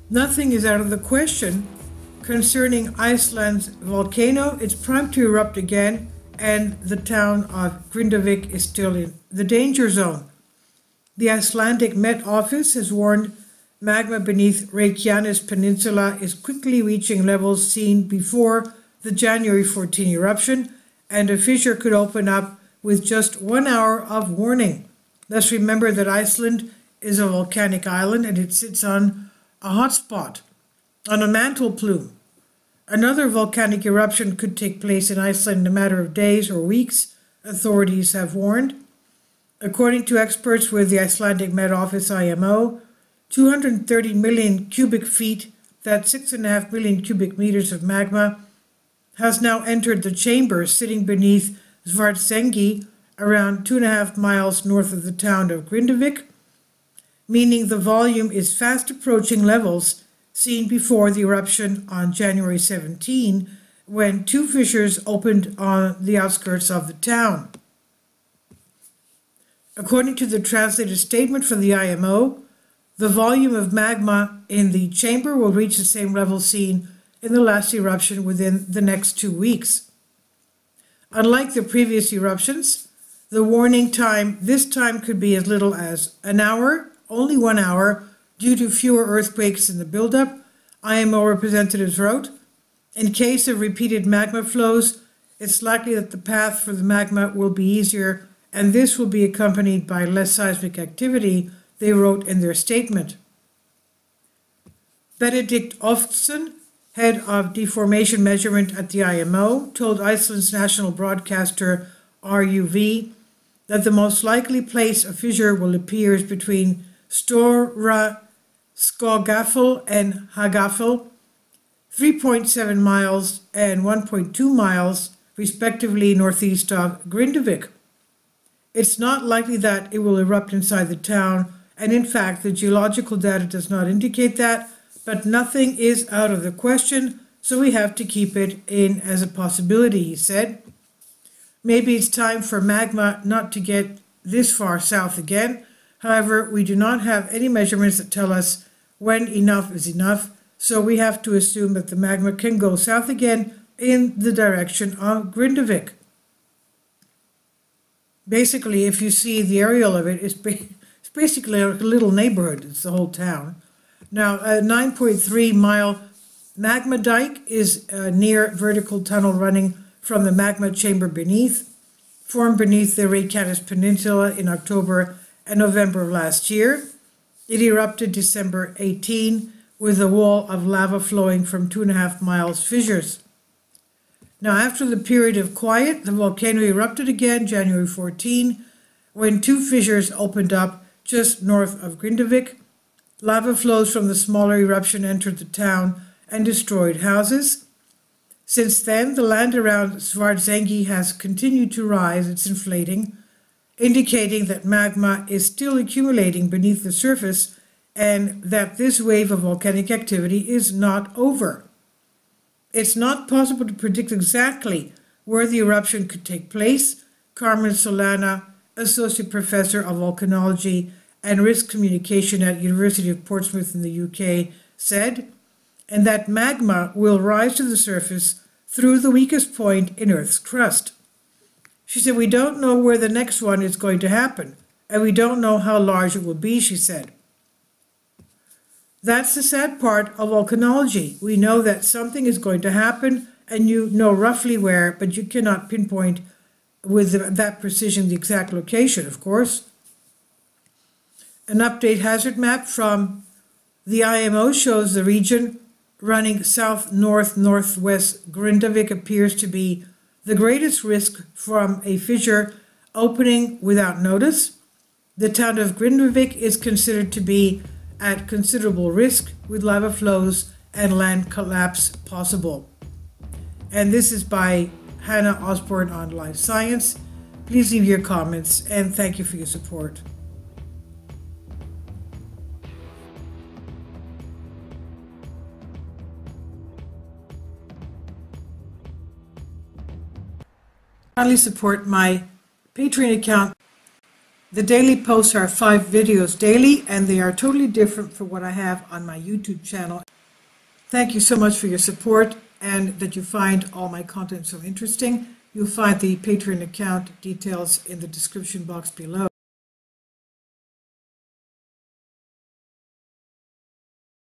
Nothing is out of the question concerning Iceland's volcano. It's primed to erupt again, and the town of Grindavík is still in the danger zone. The Icelandic Met Office has warned magma beneath Reykjanes Peninsula is quickly reaching levels seen before the January 14 eruption, and a fissure could open up with just 1 hour of warning. Let's remember that Iceland is a volcanic island and it sits on a hotspot, on a mantle plume. Another volcanic eruption could take place in Iceland in a matter of days or weeks, authorities have warned. According to experts with the Icelandic Met Office IMO, 230 million cubic feet, that's 6.5 million cubic meters of magma, has now entered the chamber sitting beneath Svartsengi, around 2.5 miles north of the town of Grindavík, meaning the volume is fast approaching levels seen before the eruption on January 17, when two fissures opened on the outskirts of the town. According to the translated statement from the IMO, the volume of magma in the chamber will reach the same level seen in the last eruption within the next 2 weeks. Unlike the previous eruptions, the warning time this time could be as little as an hour, only 1 hour, due to fewer earthquakes in the buildup, IMO representatives wrote. In case of repeated magma flows, it's likely that the path for the magma will be easier, and this will be accompanied by less seismic activity, they wrote in their statement. Benedikt Oftsson, head of deformation measurement at the IMO, told Iceland's national broadcaster RUV that the most likely place a fissure will appear is between Stóra Skógafell and Hagafell, 3.7 miles and 1.2 miles, respectively, northeast of Grindavík. It's not likely that it will erupt inside the town, and in fact, the geological data does not indicate that, but nothing is out of the question, so we have to keep it in as a possibility, he said. Maybe it's time for magma not to get this far south again. However, we do not have any measurements that tell us when enough is enough, so we have to assume that the magma can go south again in the direction of Grindavík. Basically, if you see the aerial of it, it's basically a little neighborhood. It's the whole town. Now, a 9.3 mile magma dike is a near vertical tunnel running from the magma chamber beneath, formed beneath the Reykjanes Peninsula in October and November of last year. It erupted December 18 with a wall of lava flowing from 2.5 miles fissures. Now, after the period of quiet, the volcano erupted again January 14, when two fissures opened up just north of Grindavík. Lava flows from the smaller eruption entered the town and destroyed houses. Since then, the land around Svartsengi has continued to rise. It's inflating, indicating that magma is still accumulating beneath the surface and that this wave of volcanic activity is not over. It's not possible to predict exactly where the eruption could take place, Carmen Solana, Associate Professor of Volcanology and Risk Communication at University of Portsmouth in the UK, said, and that magma will rise to the surface through the weakest point in Earth's crust. She said, we don't know where the next one is going to happen, and we don't know how large it will be, she said. That's the sad part of volcanology. We know that something is going to happen, and you know roughly where, but you cannot pinpoint with that precision the exact location, of course. An update hazard map from the IMO shows the region running south-north-northwest. Grindavík appears to be the greatest risk from a fissure opening without notice. The town of Grindavík is considered to be at considerable risk with lava flows and land collapse possible. And this is by Hannah Osborne on Life Science. Please leave your comments and thank you for your support. Kindly support my Patreon account. The daily posts are 5 videos daily, and they are totally different from what I have on my YouTube channel. Thank you so much for your support and that you find all my content so interesting. You'll find the Patreon account details in the description box below.